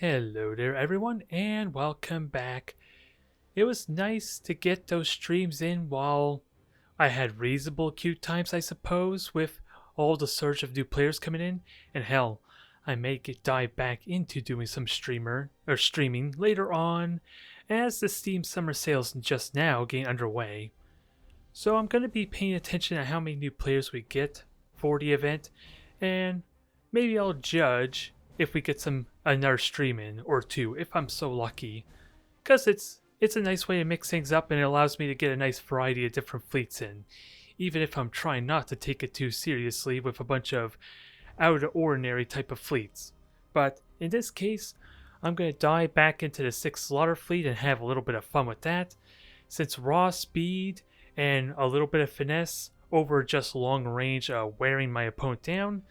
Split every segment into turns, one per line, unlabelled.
Hello there everyone and welcome back. It was nice to get those streams in while I had reasonable queue times, I suppose, with all the surge of new players coming in, and hell, I may dive back into doing some streaming later on as the Steam summer sales just now getting underway. So I'm going to be paying attention to how many new players we get for the event, and maybe I'll judge if we get another stream in or two if I'm so lucky, because it's a nice way to mix things up and it allows me to get a nice variety of different fleets in, even if I'm trying not to take it too seriously with a bunch of out of the ordinary type of fleets. But in this case, I'm going to dive back into the 6th Slaughter Fleet and have a little bit of fun with that, since raw speed and a little bit of finesse over just long range wearing my opponent down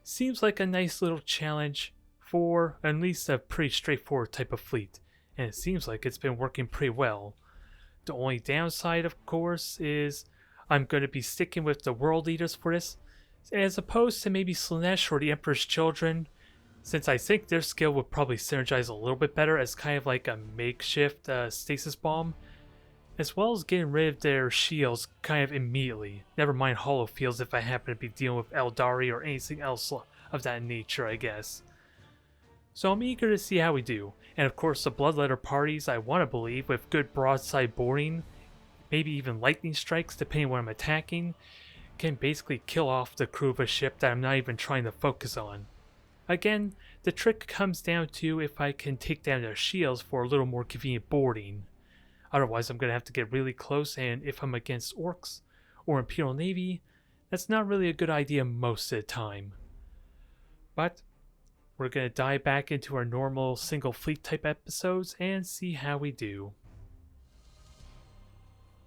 seems like a nice little challenge for at least a pretty straightforward type of fleet, and it seems like it's been working pretty well. The only downside, of course, is I'm going to be sticking with the world leaders for this, as opposed to maybe Slaanesh or the Emperor's Children, since I think their skill would probably synergize a little bit better as kind of like a makeshift stasis bomb, as well as getting rid of their shields kind of immediately. Never mind hollow fields if I happen to be dealing with Eldari or anything else of that nature, I guess. So I'm eager to see how we do, and of course the Bloodletter parties, I want to believe, with good broadside boarding, maybe even lightning strikes depending on what I'm attacking, can basically kill off the crew of a ship that I'm not even trying to focus on. Again, the trick comes down to if I can take down their shields for a little more convenient boarding. Otherwise I'm going to have to get really close, and if I'm against Orcs or Imperial Navy, that's not really a good idea most of the time. But we're going to dive back into our normal single fleet type episodes and see how we do.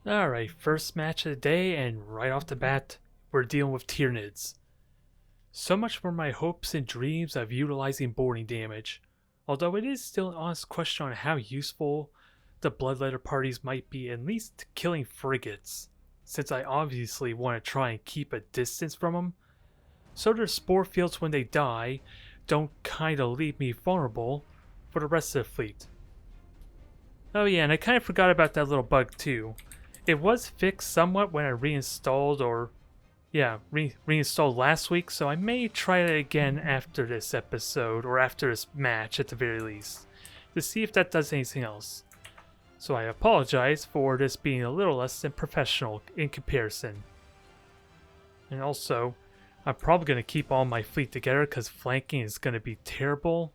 Alright, first match of the day, and right off the bat, we're dealing with Tyranids. So much for my hopes and dreams of utilizing boarding damage, although it is still an honest question on how useful the Bloodletter parties might be, at least killing frigates, since I obviously want to try and keep a distance from them, so their spore fields when they die don't kind of leave me vulnerable for the rest of the fleet. Oh yeah, and I kind of forgot about that little bug too. It was fixed somewhat when I reinstalled last week, so I may try it again after this episode, or after this match at the very least, to see if that does anything else. So I apologize for this being a little less than professional in comparison. And also, I'm probably going to keep all my fleet together because flanking is going to be terrible.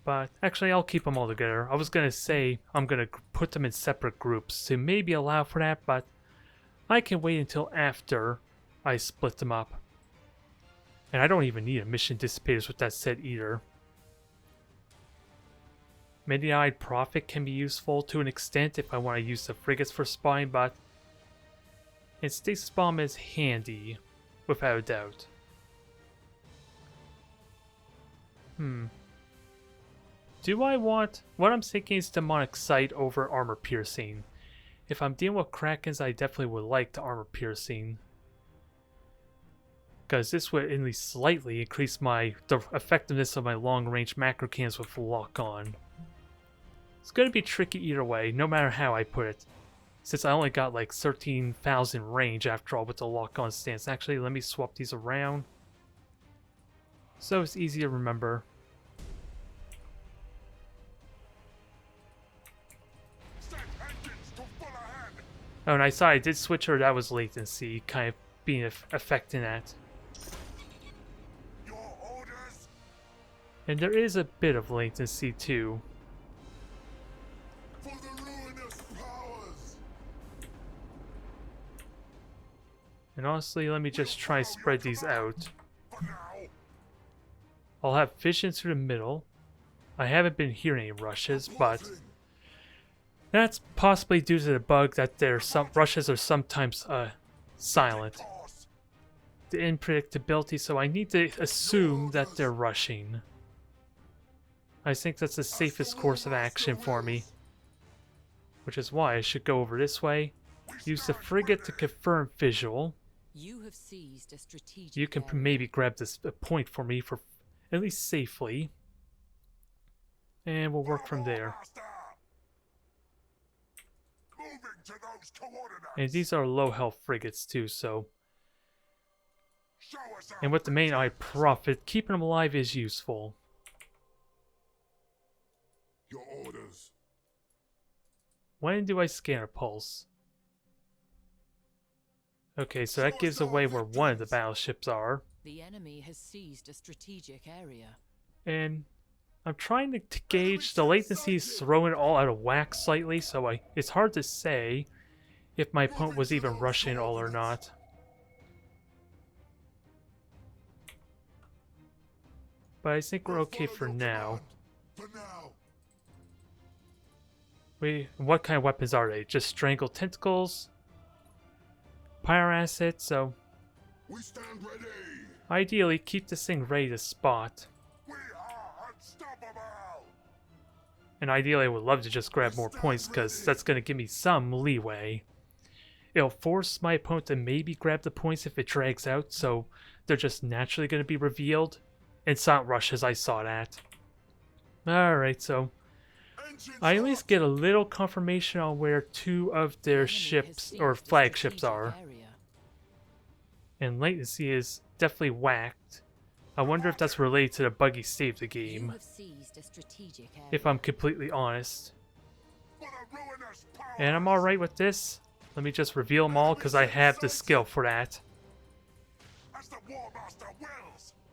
But actually, I'll keep them all together. I was going to say I'm going to put them in separate groups to maybe allow for that, but I can wait until after I split them up. And I don't even need emission dissipators with that said either. Many-eyed Prophet can be useful to an extent if I want to use the frigates for spying, but Stasis Bomb is handy, without a doubt. Do I want... What I'm thinking is Demonic Sight over Armor Piercing. If I'm dealing with Krakens, I definitely would like the Armor Piercing, because this would at least slightly increase the effectiveness of my long-range macro cannons with lock-on. It's going to be tricky either way, no matter how I put it, since I only got like 13,000 range after all with the lock-on stance. Actually, let me swap these around so it's easy to remember. Oh, and I saw I did switch her, that was latency kind of being affecting that. And there is a bit of latency too. And honestly, let me just try and spread these out. I'll have vision through the middle. I haven't been hearing any rushes, but that's possibly due to the bug that some rushes are sometimes silent. The unpredictability, so I need to assume that they're rushing. I think that's the safest course of action for me, which is why I should go over this way. Use the frigate to confirm visual. You can maybe grab this point for me for at least safely. And we'll work from there. And these are low health frigates too, so... And with the main eye profit, keeping them alive is useful.
Your orders.
When do I scan a pulse? Okay, so that gives away where one of the battleships are.
The enemy has seized a strategic area.
And I'm trying to gauge the latency is throwing it all out of whack slightly, so it's hard to say if my opponent was even rushing it all or not. But I think we're okay for now. What kind of weapons are they? Just strangle tentacles? Pyre acid, so...
We stand ready.
Ideally, keep this thing ready to spot.
We are unstoppable.
And ideally, I would love to just grab more points, because that's going to give me some leeway. It'll force my opponent to maybe grab the points if it drags out, so they're just naturally going to be revealed. And silent rush, as I saw that. Alright, so... I at least get a little confirmation on where two of their ships, or flagships, are. And latency is definitely whacked. I wonder if that's related to the buggy state of the game. If I'm completely honest. And I'm alright with this. Let me just reveal them all, because I have the skill for that.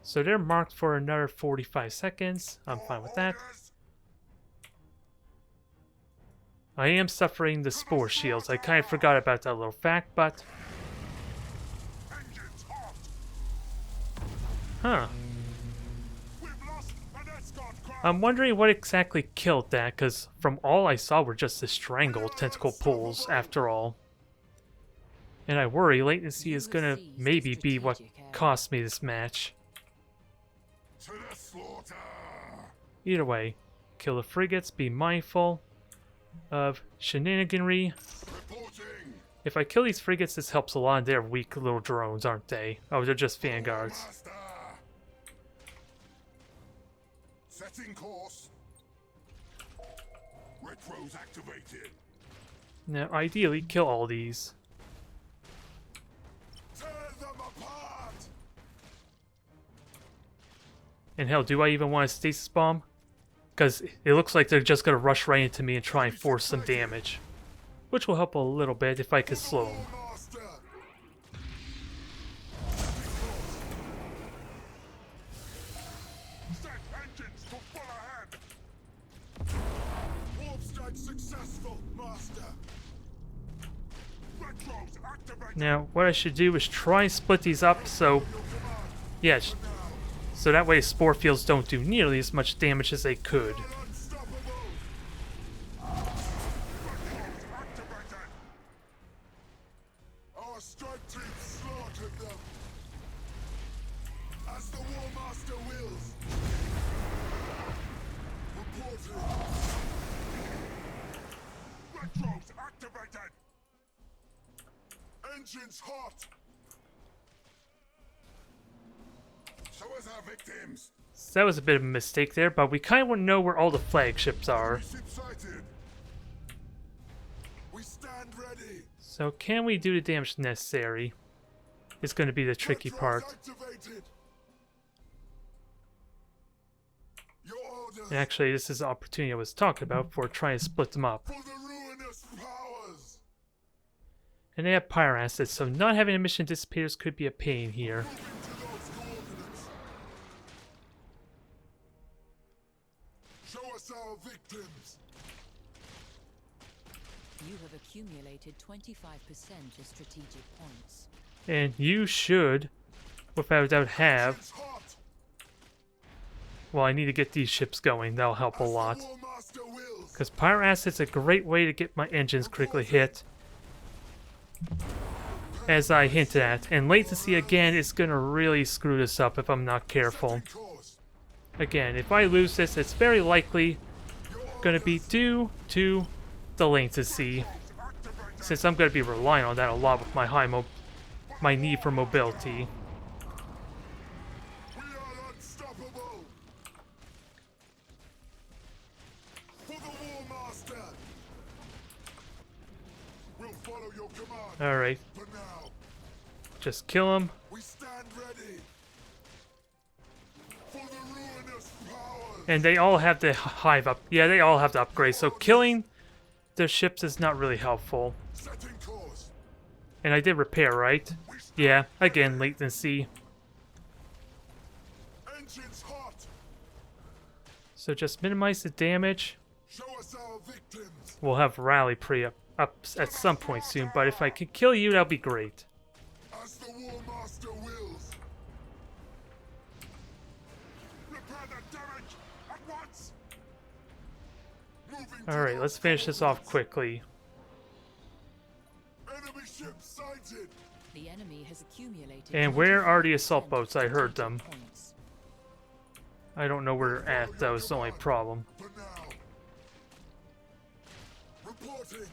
So they're marked for another 45 seconds. I'm fine with that. I am suffering the spore shields. I kind of forgot about that little fact, but... Huh. I'm wondering what exactly killed that, because from all I saw were just the strangled tentacle pulls, after all. And I worry latency is gonna maybe be what cost me this match. Either way, kill the frigates, be mindful of shenaniganry. If I kill these frigates, this helps a lot, and they're weak little drones, aren't they? Oh, they're just vanguards.
Setting course. Retros activated.
Now, ideally, kill all these.
Tear them apart.
And hell, do I even want a stasis bomb? Because it looks like they're just going to rush right into me and try and force some damage. Which will help a little bit if I could slow them. Now, what I should do is try and split these up so... Yeah, so that way spore fields don't do nearly as much damage as they could.
Our strike team slaughtered them. As the War Master wills. Reporting. Retros activated. Engines hot. Show us our victims.
So that was a bit of a mistake there, but we kind of want to know where all the flagships are.
We stand ready.
So can we do the damage necessary? It's going to be the tricky part. And actually, this is the opportunity I was talking about for trying to split them up. And they have pyre assets, so not having emission dissipators could be a pain here.
Show us our victims.
You have accumulated 25% of strategic points.
And you should, without a doubt, have... Well, I need to get these ships going. That'll help a lot. Because pyre assets a great way to get my engines critically hit. As I hinted at. And latency, again, is going to really screw this up if I'm not careful. Again, if I lose this, it's very likely going to be due to the latency. Since I'm going to be relying on that a lot with my my need for mobility. Alright,
For now,
just kill him.
we stand ready. For the ruinous powers.
And they all have the hive up. Yeah, they all have the upgrade. So killing their ships is not really helpful.
Setting course.
And I did repair, right? Yeah, again, latency.
Engines hot.
So just minimize the damage.
Show us our victims.
We'll have rally pre up at some point soon, but if I can kill you, that'll be great.
As the War Master wills. Repair the damage at once. Moving to
Alright,
those
let's finish this off
coordinates.
quickly.
Enemy ship sighted.
The enemy has accumulated.
And where are the
25%
assault boats? I heard them.
points.
I don't know where they're at, that was the only problem.
For now. Reporting.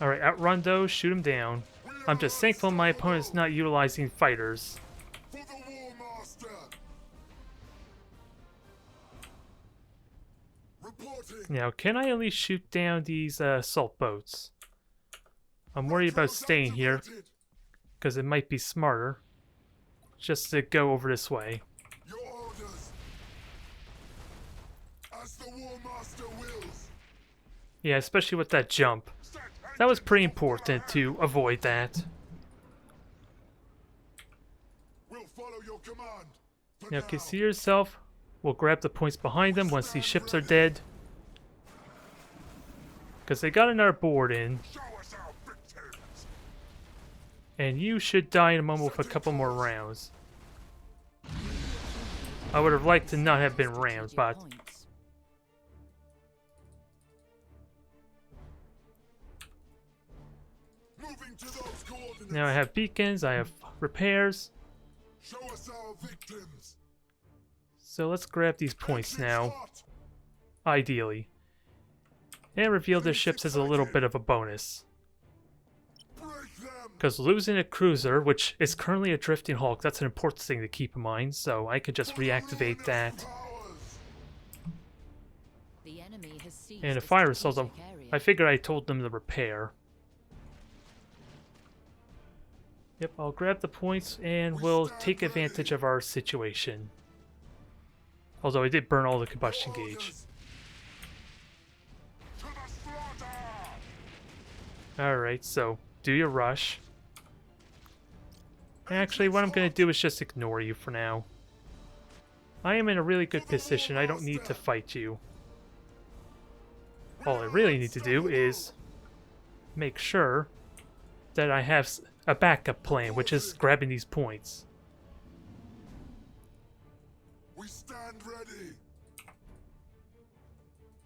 Alright, outrun those, shoot them down. I'm just thankful my opponent's not utilizing fighters.
For the War Master. Reporting.
Now, can I at least shoot down these assault boats? I'm worried about staying here,
Activated.
because it might be smarter just to go over this way.
Your orders. As the War Master wills.
Yeah, especially with that jump. That was pretty important to avoid that.
We'll follow your command. For
Now,
now.
conceal yourself. We'll grab the points behind them once these ships are dead. Because they got another board in.
Show us our victims.
And you should die in a moment with a couple more rounds. I would have liked to not have been rammed,
Strategic
but
points.
Moving to those coordinates.
now I have beacons, I have repairs.
Show us our victims.
So let's grab these points
Engines
now,
hot.
ideally. And reveal their ships as a little bit of a bonus.
Break them.
Because losing a cruiser, which is currently a drifting hulk, that's an important thing to keep in mind, so I could just reactivate that.
Powers.
The enemy has seized
And a
the
fire assault,
strategic area.
I figured I told them to repair. Yep, I'll grab the points and we'll take advantage of our situation. Although I did burn all the combustion gauge.
Orders. To the slaughter.
Alright, so do your rush. Actually, what I'm going to do is just ignore you for now. I am in a really good position, I don't need to fight you. All I really need to do is make sure that I have a backup plan, which is grabbing these points.
We stand ready.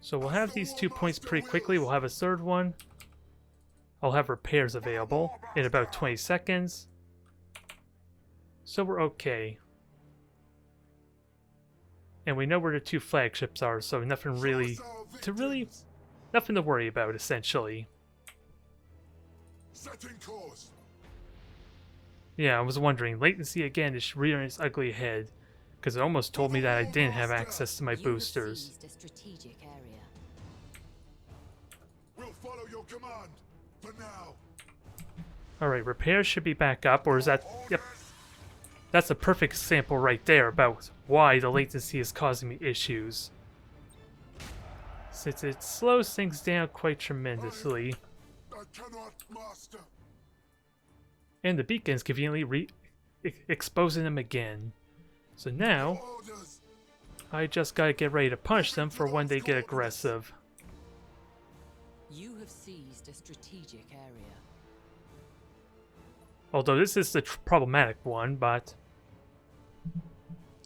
So we'll have these 2 points pretty quickly, we'll have a third one. I'll have repairs available in about 20 seconds. So we're okay. And we know where the 2 flagships are, so nothing really
Show us our
really-
victims.
nothing to worry about essentially.
Setting course.
Yeah, I was wondering, latency again is rearing its ugly head, because it almost told me that I didn't have access to my
You have
boosters.
seized a strategic area.
We'll follow your command. For now.
Alright, repairs should be back up, or is that... Yep, that's a perfect example right there about why the latency is causing me issues. Since it slows things down quite tremendously,
I cannot master.
and the beacon's conveniently exposing them again. So now,
Orders.
I just gotta get ready to punish them for when they get aggressive.
You have seized a strategic area.
Although this is the problematic one, but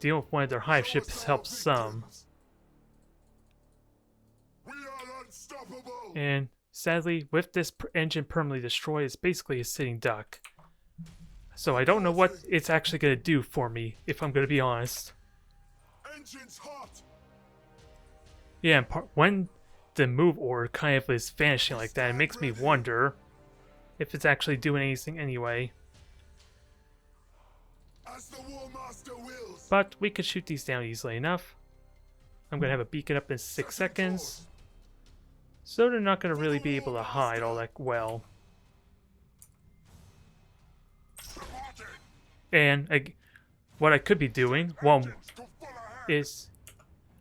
dealing with one of their hive
Show us
ships
our
helps some.
victims. We are unstoppable.
And sadly, with this engine permanently destroyed, it's basically a sitting duck. So I don't know what it's actually going to do for me, if I'm going to be honest.
Engines hot.
Yeah, and when the move order kind of is vanishing like that, it makes me wonder if it's actually doing anything anyway.
As the War Master wills.
But we could shoot these down easily enough. I'm going to have a beacon up in 6 seconds. So they're not going to really be able to hide all that well. And what I could be doing, well,
To full ahead.
is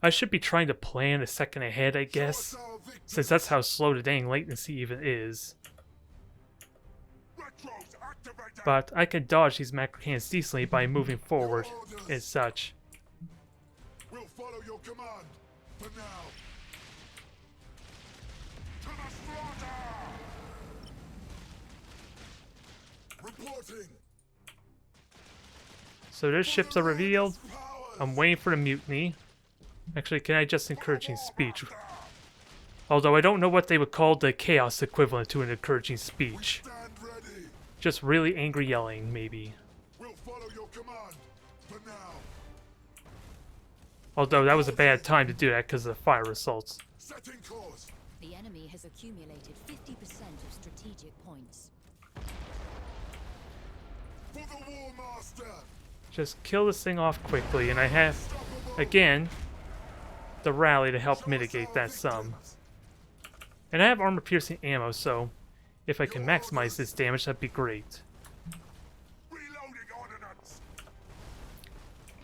I should be trying to plan a second ahead, I guess,
Our victory.
since that's how slow the dang latency even is.
Retros activated.
But I can dodge these macro cannons decently by moving forward as such.
We'll follow your command. For now. To the slaughter. Reporting.
So their ships are revealed.
Powers.
I'm waiting for the mutiny. Actually, can I just encouraging speech? Although I don't know what they would call the chaos equivalent to an encouraging speech.
Stand ready.
Just really angry yelling, maybe.
We'll follow your command. For now.
Although that was a bad time to do that because of the fire results.
Setting course.
The enemy has accumulated 50% of strategic points.
For the War Master.
Just kill this thing off quickly, and I have, again, the rally to help mitigate that some. And I have armor-piercing ammo, so if I can maximize this damage, that'd be great.
Reloading ordnance.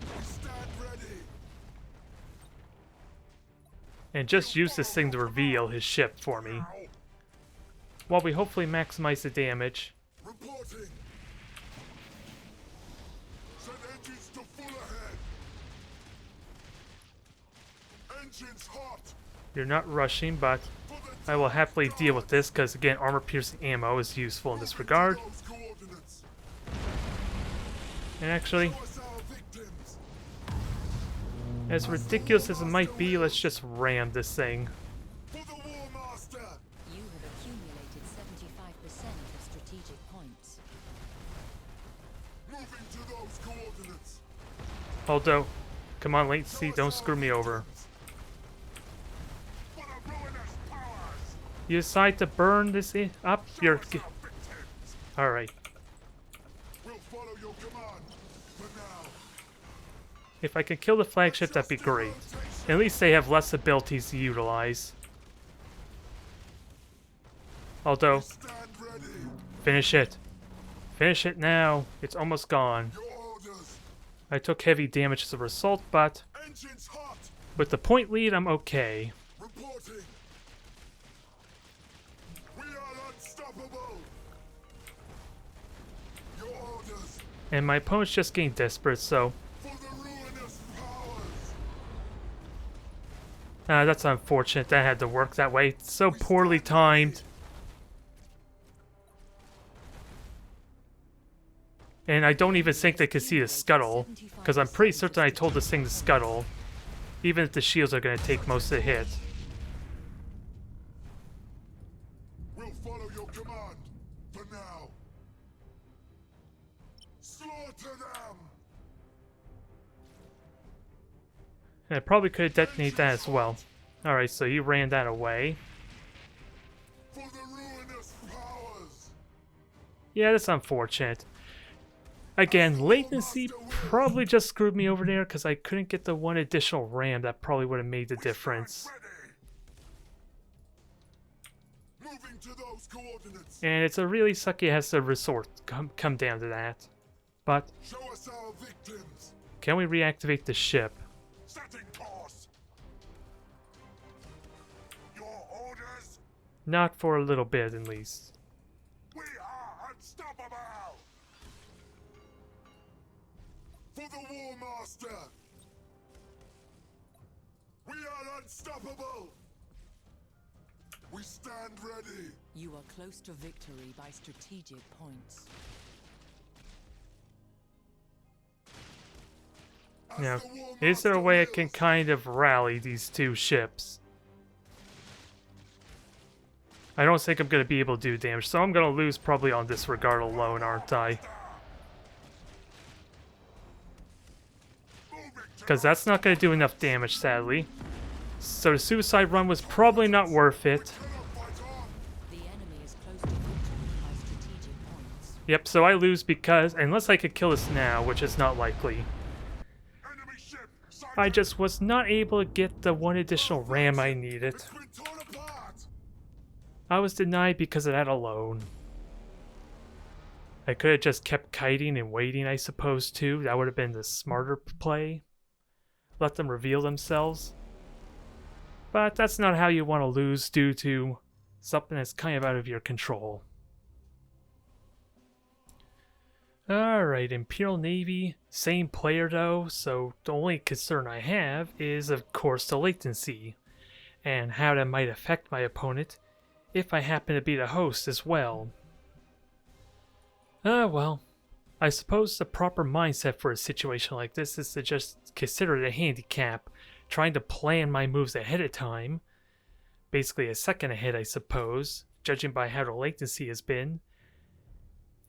We stand ready.
And just use this thing to reveal his ship for me, while we hopefully maximize the damage.
Reporting. Set engines to full ahead. Engines hot.
You're not rushing, but
For the
I will happily deal with this, because again, armor-piercing ammo is useful in this regard.
those coordinates.
And actually,
Show us our victims.
as ridiculous as it might be, let's just ram this thing.
For the War Master.
You have accumulated 75% of strategic points.
Moving to those coordinates.
Although, come on, latency, don't screw me over.
For the ruinous powers.
You decide to burn this up? You're...
Our victims.
Alright.
We'll follow your command. For now.
If I could kill the flagship, that'd be great. At least they have less abilities to utilize. Although,
Stand ready.
finish it. Finish it now. It's almost gone.
Your orders.
I took heavy damage as a result, but
Engines hot.
with the point lead, I'm okay.
Reporting. We are unstoppable. Your orders.
And my opponent's just getting desperate, so...
For the ruinous powers.
That's unfortunate that had to work that way. It's so poorly timed. And I don't even think they could see the scuttle, because I'm pretty certain I told this thing to scuttle, even if the shields are going to take most of the hit.
We'll follow your command. For now. Slaughter them.
And I probably could have detonated that as well. Alright, so you ran that away.
For the ruinous powers.
Yeah, that's unfortunate. Again, latency probably just screwed me over there because I couldn't get the one additional RAM that probably would have made the difference.
Ready. Moving to those coordinates.
And it's a really sucky it has to resort come down to that. But
Show us our victims.
can we reactivate the ship?
Setting course. Your orders.
Not for a little bit, at least.
We are unstoppable. For the War Master. We are unstoppable. We stand ready.
You are close to victory by strategic points.
As
Now,
the War
is there a
Master
way I
wills.
can kind of rally these two ships? I don't think I'm going to be able to do damage, so I'm going to lose probably on this regard alone, aren't I?
Moving to
Because that's not going to do enough damage, sadly. So the suicide run was probably not worth it.
cannot fight on.
The enemy is close to victory by strategic points.
Yep, so I lose because, unless I could kill this now, which is not likely,
Enemy ship. Sighted.
I just was not able to get the one additional RAM I needed.
It's been torn apart.
I was denied because of that alone. I could have just kept kiting and waiting, I suppose, too. That would have been the smarter play. Let them reveal themselves. But that's not how you want to lose due to something that's kind of out of your control. Alright, Imperial Navy, same player though, so the only concern I have is of course the latency, and how that might affect my opponent if I happen to be the host as well. Well, I suppose the proper mindset for a situation like this is to just consider it a handicap, trying to plan my moves ahead of time, basically a second ahead I suppose, judging by how the latency has been.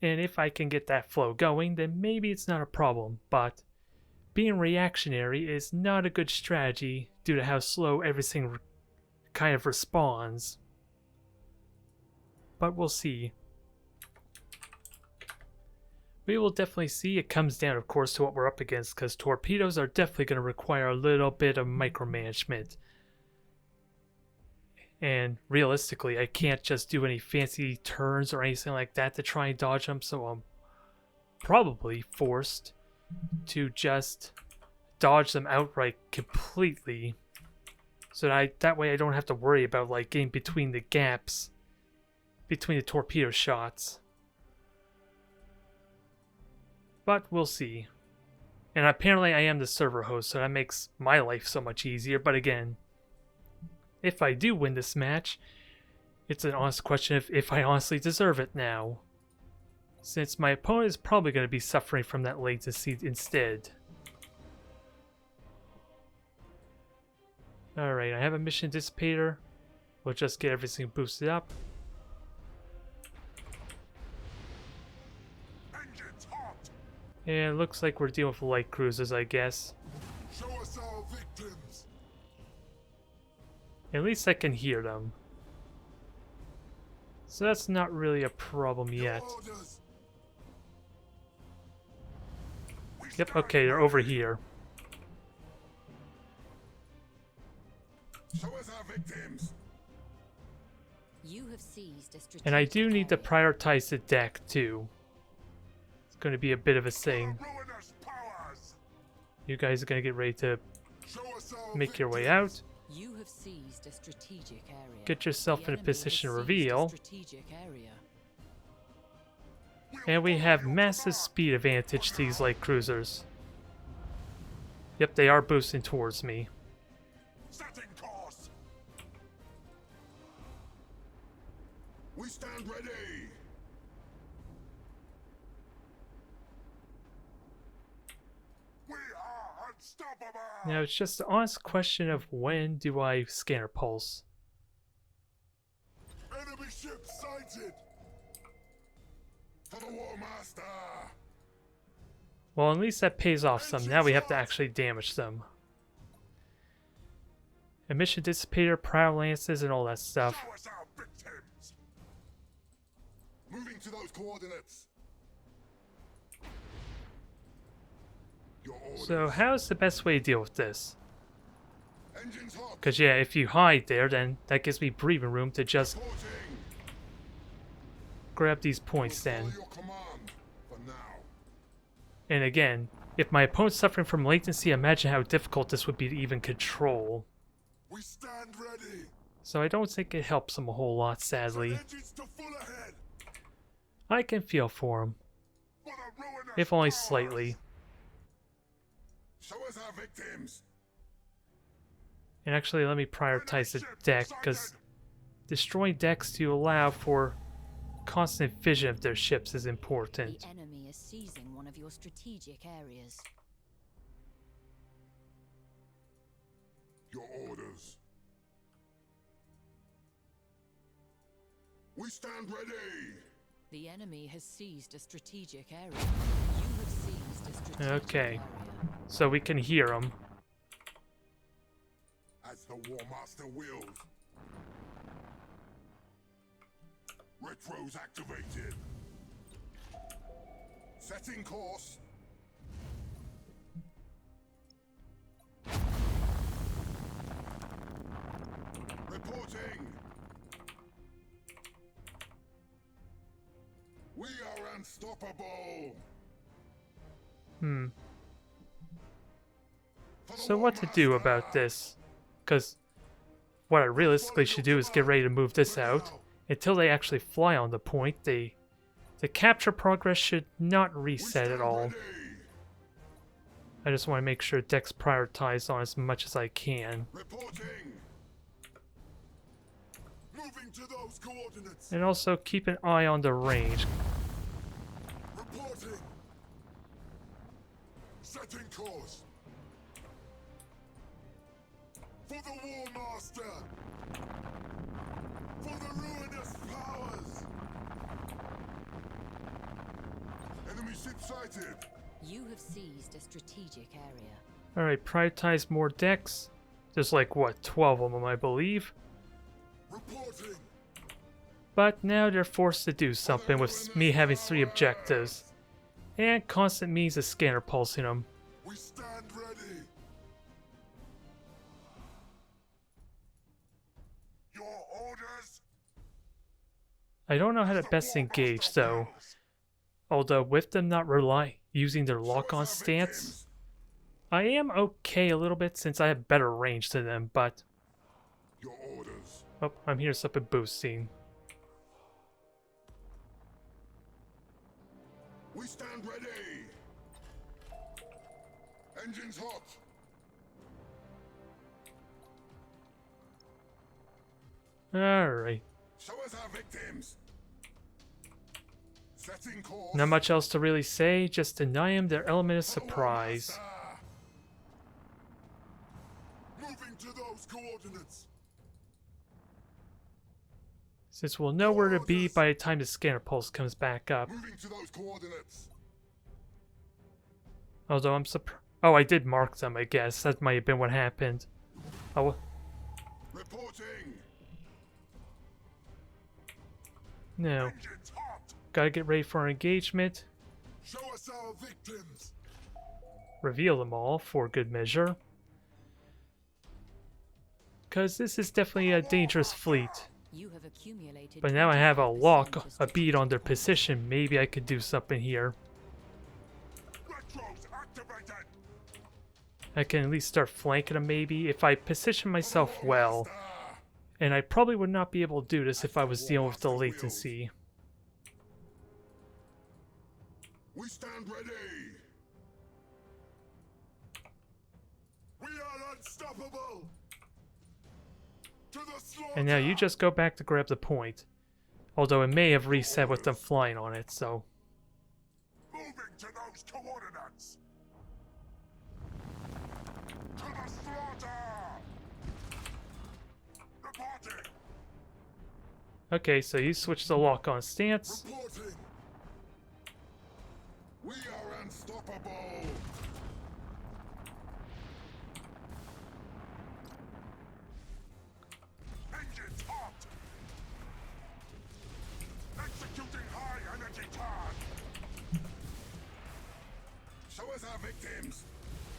And if I can get that flow going, then maybe it's not a problem, but being reactionary is not a good strategy due to how slow everything kind of responds. But we'll see. We will definitely see. It comes down, of course, to what we're up against, because torpedoes are definitely going to require a little bit of micromanagement. And realistically, I can't just do any fancy turns or anything like that to try and dodge them, so I'm probably forced to just dodge them outright completely. So that way I don't have to worry about like getting between the gaps between the torpedo shots. But we'll see. And apparently I am the server host, so that makes my life so much easier. But again, if I do win this match, it's an honest question if I honestly deserve it now, since my opponent is probably going to be suffering from that latency instead. Alright, I have a mission dissipator. We'll just get everything boosted up.
Engines hot.
And it looks like we're dealing with light cruisers, I guess.
Show us our victims.
At least I can hear them. So that's not really a problem yet.
Orders.
Yep, okay, they're over here.
Show us our victims.
You have seized a strategic
And I do need to
area.
prioritize the deck too. It's going to be a bit of a thing.
Ruinous powers.
You guys are going to get ready to
Show us our
make your way
victims.
out.
You have seized a strategic area.
Get yourself
The
in a
enemy
position to
has seized
reveal.
a strategic area.
And we have massive speed advantage to these light cruisers. Yep, they are boosting towards me.
Setting course. We stand ready. We are unstoppable.
Now it's just an honest question of when do I scanner pulse?
Enemy ship sighted. For the War Master.
Well, at least that pays off some. Now we have to actually damage them. Emission dissipator, prow lances, and all that stuff.
Show us our victims. Moving to those coordinates. Your orders.
So how's the best way to deal with this?
Engines hot.
Because yeah, if you hide there, then that gives me breathing room to just
Reporting.
grab these points
We'll follow
then.
your command for now.
And again, if my opponent's suffering from latency, imagine how difficult this would be to even control.
We stand ready.
So I don't think it helps him a whole lot, sadly.
Engines to full ahead.
I can feel for him,
For the ruinous
if only
powers.
slightly.
Show us our victims.
And actually, let me prioritize the deck, because destroying decks to allow for constant vision of their ships is important.
The enemy is seizing one of your strategic areas.
Your orders. We stand ready.
The enemy has seized a strategic area. You have seized a strategic
Okay.
area.
So we can hear them.
As the War Master wills. Retros activated. Setting course. Reporting. We are unstoppable.
So what to do about this? Because what I realistically should do is get ready to move this out. Until they actually fly on the point, the capture progress should not reset at all. I just want to make sure Deck's prioritized on as much as I can.
Reporting. Moving to those coordinates.
And also keep an eye on the range.
Reporting. Setting course. For the War Master. For the ruinous powers. Enemy ship sighted.
You have seized a strategic area.
Alright, prioritize more decks. There's like, what, 12 of them, I believe.
Reporting.
But now they're forced to do something with me having 3 objectives. And constant means of scanner pulsing them.
We stand ready. Your orders.
I don't know how to best engage though. Although with them not using their lock-on stance, I am okay a little bit since I have better range than them, but...
Your orders.
Oh, I'm here something boosting.
We stand ready. Engines hot.
Alright.
Show us our victims. Setting course.
Not much else to really say, just deny them their element of
For the War
surprise.
Master. Moving to those coordinates.
Since we'll know where to be by the time the scanner pulse comes back up.
Moving to those coordinates.
Although I'm surprised. Oh, I did mark them, I guess. That might have been what happened. Oh,
Reporting.
no.
Engines hot.
Gotta get ready for our engagement.
Show us our victims.
Reveal them all for good measure. Because this is definitely a dangerous fleet.
You have accumulated.
But now I have a lock,
25%
a bead on their position. Maybe I could do something here.
Retros activated.
I can at least start flanking them maybe if I position myself well. And I probably would not be able to do this if I was dealing with the latency.
We stand ready. We are unstoppable. To the slaughter.
And now you just go back to grab the point. Although it may have reset with them flying on it, so...
Moving to those coordinates. To the slaughter. Reporting.
Okay, so you switch the lock-on stance.
Reporting. We are unstoppable. Engines hot. Executing high energy charge. Show us our victims.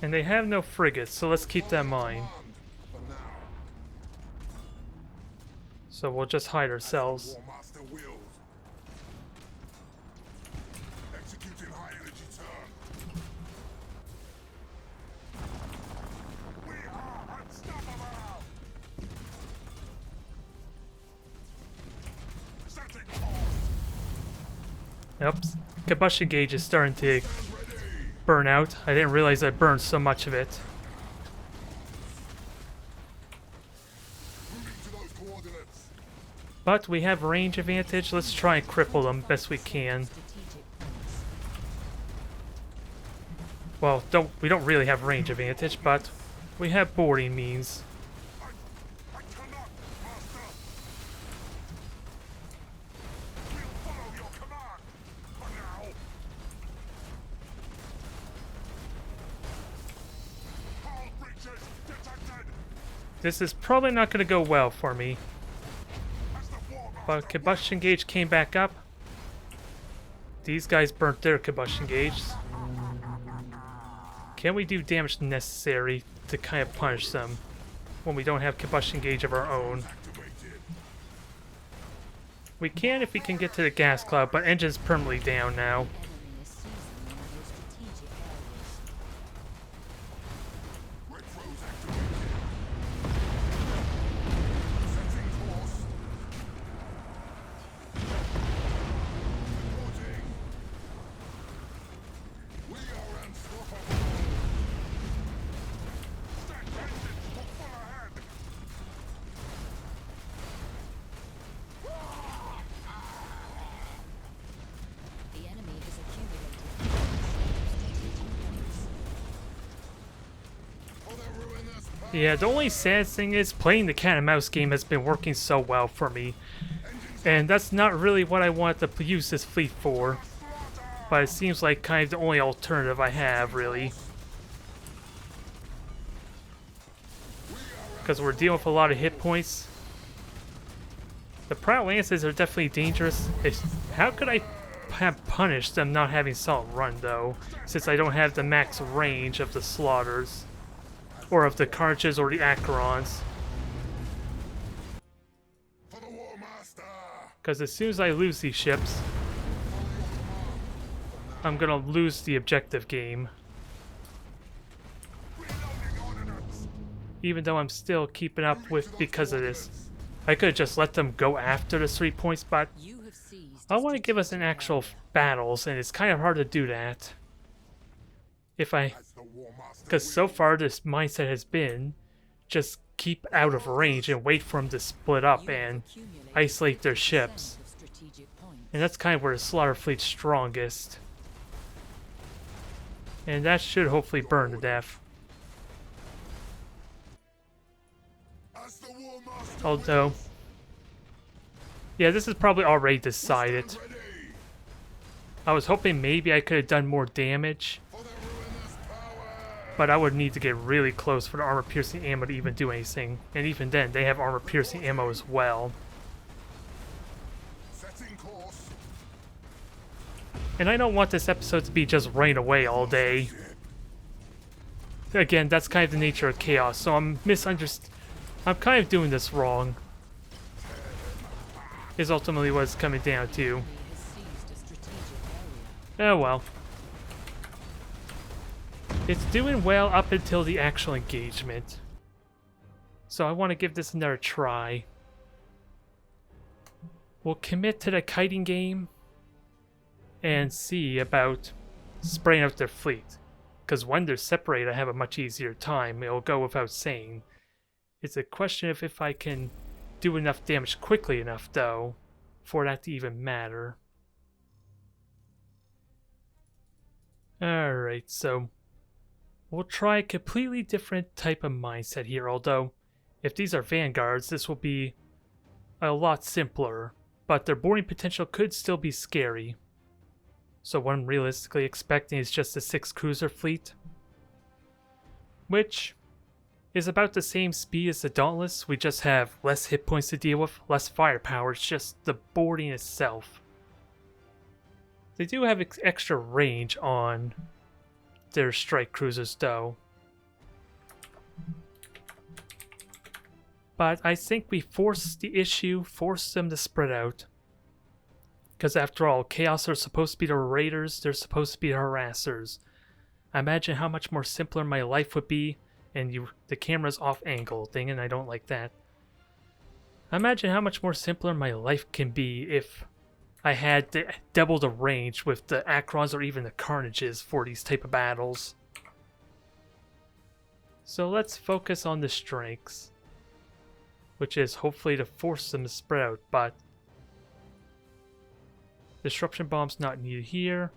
And they have no frigates, so let's keep that in mind.
For now.
So we'll just hide ourselves.
War Master wills. Executing high energy turn. We are unstoppable. Setting course.
Oops. Combustion gauge is starting to
Stand ready.
burn out. I didn't realize I burned so much of it.
Moving to those coordinates.
But we have range advantage. Let's try and cripple them best we can.
Strategic points.
Well, we don't really have range advantage, but we have boarding means.
I cannot, Master. We'll follow your command. For now. Hull breaches detected.
This is probably not going to go well for me.
As the War Master
But combustion gauge came back up. These guys burnt their combustion gauge. Can we do damage necessary to kind of punish them when we don't have combustion gauge of our own?
activated.
We can if we can get to the gas cloud, but engine's permanently down now.
Enemy is seizing one of your strategic areas.
Retros activated. Setting course. Reporting. We are unstoppable. Stack engines to full ahead.
The enemy has accumulated strategic points.
For the ruinous power.
Yeah, the only sad thing is playing the cat and mouse game has been working so well for me. And that's not really what I want to use this fleet for. But it seems like kind of the only alternative I have, really. Because we're dealing with a lot of hit points. The Proud Lances are definitely dangerous. How could I have punished them not having Salt Run, though? Since I don't have the max range of the Slaughters. Or of the Carnages or the Acherons.
For the War Master.
Because as soon as I lose these ships, I'm gonna lose the objective game.
Reloading ordnance.
Even though I'm still keeping up with because of this. I could have just let them go after the 3 points, but
You have seized.
I want to give us an actual battles, and it's kind of hard to do that. If I...
As the War Master.
Because so far this mindset has been just keep out of range and wait for them to split up and isolate their ships. And that's kind of where the Slaughter Fleet's strongest. And that should hopefully burn to death.
As the War Master.
Although... Yeah, this is probably already decided.
Stand ready.
I was hoping maybe I could have done more damage.
For the ruinous power.
But I would need to get really close for the armor-piercing ammo to even do anything. And even then, they have armor-piercing ammo as well.
Setting course.
And I don't want this episode to be just rain away all day. Again, that's kind of the nature of chaos, so I'm kind of doing this wrong. Is ultimately what it's coming down to. Oh well. It's doing well up until the actual engagement. So I want to give this another try. We'll commit to the kiting game and see about spraying out their fleet. Because when they're separated, I have a much easier time. It'll go without saying. It's a question of if I can do enough damage quickly enough, though, for that to even matter. Alright, so we'll try a completely different type of mindset here, although if these are vanguards, this will be a lot simpler, but their boarding potential could still be scary. So what I'm realistically expecting is just a 6-cruiser fleet, which is about the same speed as the Dauntless. We just have less hit points to deal with, less firepower. It's just the boarding itself. They do have extra range on their strike cruisers, though. But I think we forced the issue, forced them to spread out. Because after all, Chaos are supposed to be the raiders, they're supposed to be the harassers. I imagine how much more simpler my life would be, and the camera's off angle thing, and I don't like that. I imagine how much more simpler my life can be if I had double the range with the Acherons or even the Carnages for these type of battles. So let's focus on the strengths, which is hopefully to force them to spread out, but disruption bomb's not needed here.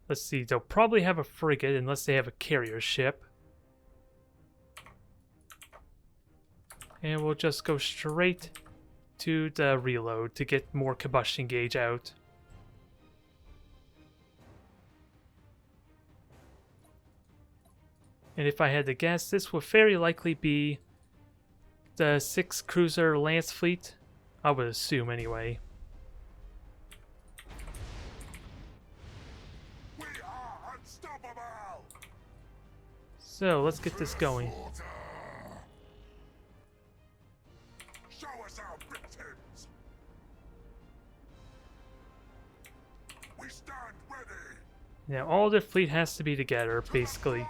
Let's see, they'll probably have a frigate unless they have a carrier ship. And we'll just go straight to the reload to get more combustion gauge out. And if I had to guess, this would very likely be the 6-cruiser Lance fleet. I would assume anyway.
We are unstoppable.
So let's get this going.
Slaughter. Show us our
Now all their fleet has to be together, basically.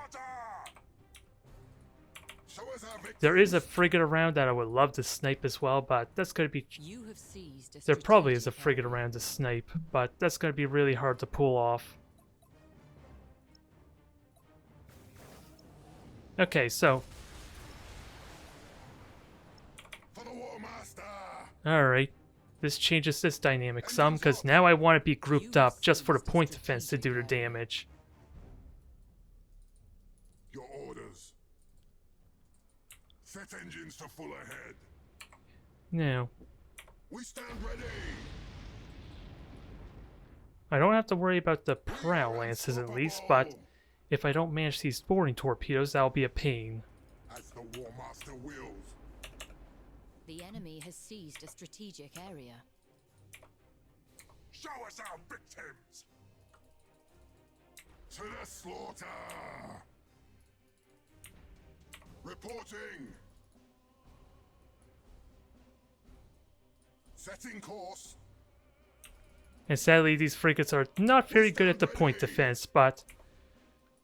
Show us our victory.
There is a frigate around that I would love to snipe as well, but that's going to be...
You have seized a
There probably is a
strategic
frigate
area.
around to snipe, but that's going to be really hard to pull off. Okay, so...
For the War Master.
Alright. This changes this dynamic some, because now I want to be grouped up just for the point defense to do the damage.
Your orders. Set engines to full ahead.
Now,
We stand ready.
I don't have to worry about the prow lances at least, but if I don't manage these boarding torpedoes, that'll be a pain.
As the War Master wills.
The enemy has seized a strategic area.
Show us our victims. To the slaughter. Reporting. Setting course.
And sadly, these frigates are not very good at the point defense, but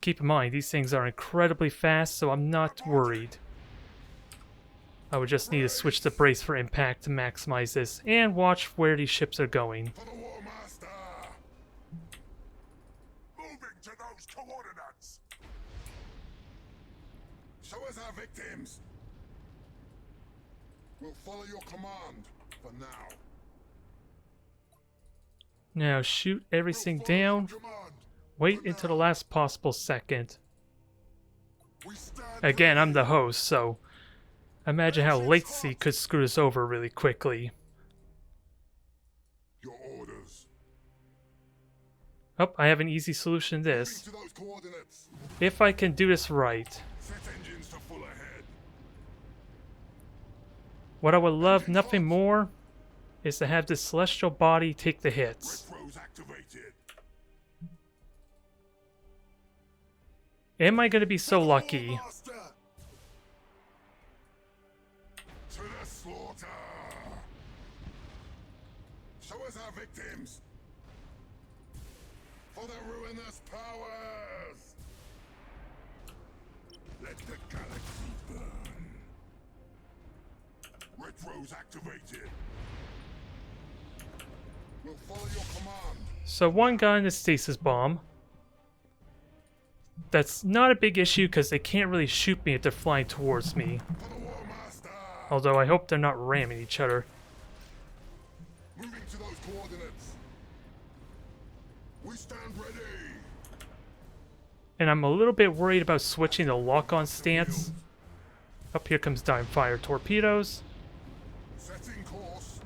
keep in mind, these things are incredibly fast, so I'm not worried. I would just need to switch the brace for impact to maximize this, and watch where these ships are going.
For the War Master. Moving to those coordinates. Show us our victims. We'll follow your command for now.
Now shoot everything
We'll follow your
down.
command
Wait
for
until the
now.
last possible second.
We stand
Again, I'm the
ready.
host, so imagine how latency could screw us over really quickly.
Your orders.
Oh, I have an easy solution to
Moving
this.
to those coordinates.
If I can do this right,
Set engines to full ahead.
what I would love nothing more is to have this celestial body take the hits.
Retros activated.
Am I going to be so lucky?
Master. To the slaughter. Show us our victims. For the ruinous powers. Let the galaxy burn. Retros activated. We'll follow your command.
So one gun is stasis bomb. That's not a big issue because they can't really shoot me if they're flying towards me.
For the War Master.
Although I hope they're not ramming each other.
Moving to those coordinates. We stand ready.
And I'm a little bit worried about switching the lock-on stance. Up here comes Dimefire torpedoes.
Setting course.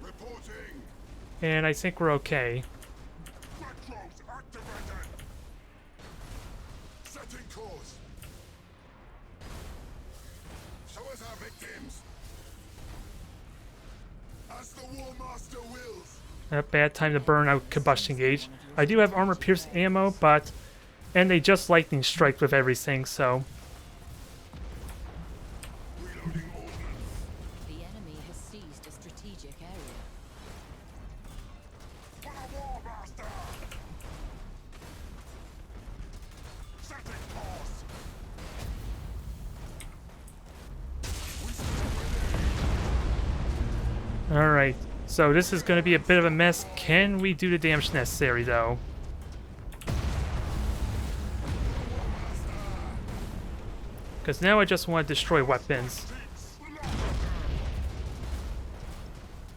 Reporting.
And I think we're okay.
Retros activated. Setting course. Show us our victims. As the War Master wills.
A bad time to burn out combustion gauge. I do have armor pierce ammo, but... And they just lightning strike with everything, so...
Reloading ordnance.
The enemy has seized a strategic area.
For the War Master. Setting course. We stand ready.
Alright, so this is going to be a bit of a mess. Can we do the damage necessary, though? Because now I just want to destroy weapons.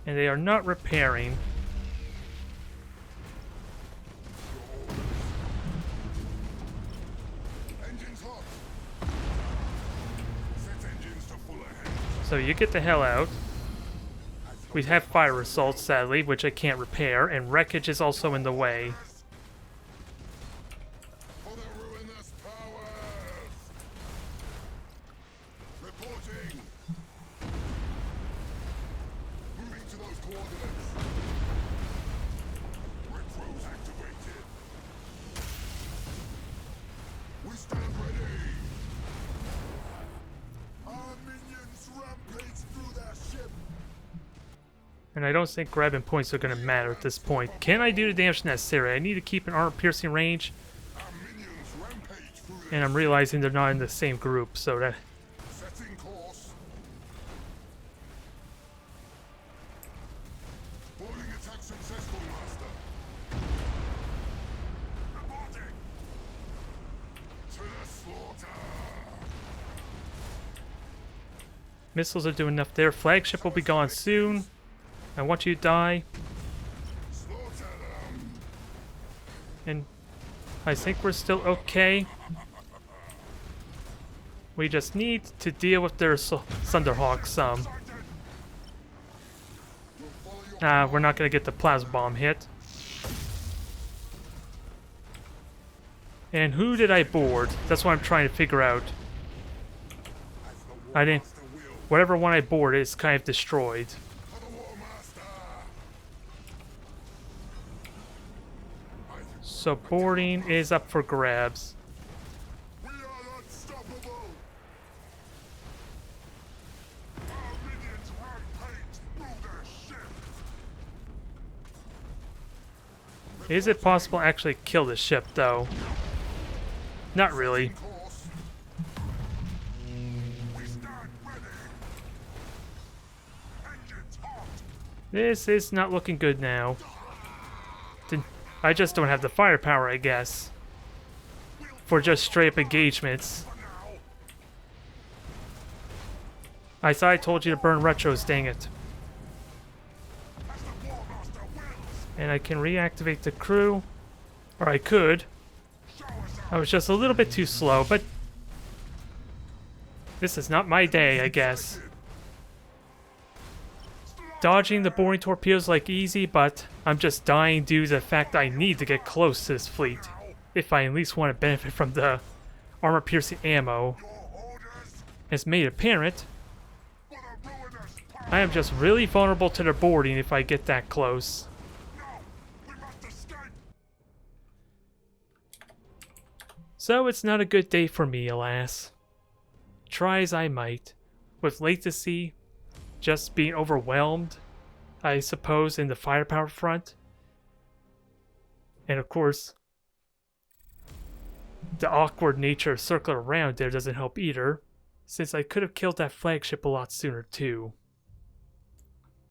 And they are not repairing.
Engines hot. Set engines to full ahead.
So you get the hell out. We have fire assaults, sadly, which I can't repair, and wreckage is also in the way.
For the ruinous powers. Reporting. Moving to those coordinates. Retros activated. We stand ready. Our minions rampage through their ship.
And I don't think grabbing points are going to matter at this point. Can I do the damage necessary? I need to keep an armor-piercing range.
Our minions rampage through
And I'm realizing they're not in the same group, so that...
setting course. Boarding attack successful, Master. Reporting. To the slaughter.
Missiles are doing enough there. Flagship will be gone soon. I want you to die.
Slaughter them.
And I think we're still okay. We just need to deal with their Thunderhawks some.
We'll follow your
We're not going to get the plasma bomb hit. And who did I board? That's what I'm trying to figure out. I didn't...
master will.
Whatever one I boarded is kind of destroyed.
For the war master.
So boarding is up for grabs.
We are unstoppable. Our minions rampage through their ship.
Is it possible to actually kill the ship, though? Not really.
Course. We stand ready. Engines hot.
This is not looking good now. I just don't have the firepower, I guess, for just straight-up engagements. I thought I told you to burn retros, dang it.
As the war master wills.
And I can reactivate the crew. Or I could.
Show us
I was just a little bit too slow, but... This is not my day, I guess. Dodging the boring torpedoes like easy, but I'm just dying due to the fact I need to get close to this fleet. If I at least want to benefit from the armor-piercing ammo.
your orders
As made apparent,
for the ruinous power.
I am just really vulnerable to their boarding if I get that close.
No, we must escape.
So it's not a good day for me, alas. Try as I might, with latency, just being overwhelmed, I suppose, in the firepower front. And of course, the awkward nature of circling around there doesn't help either, since I could have killed that flagship a lot sooner too.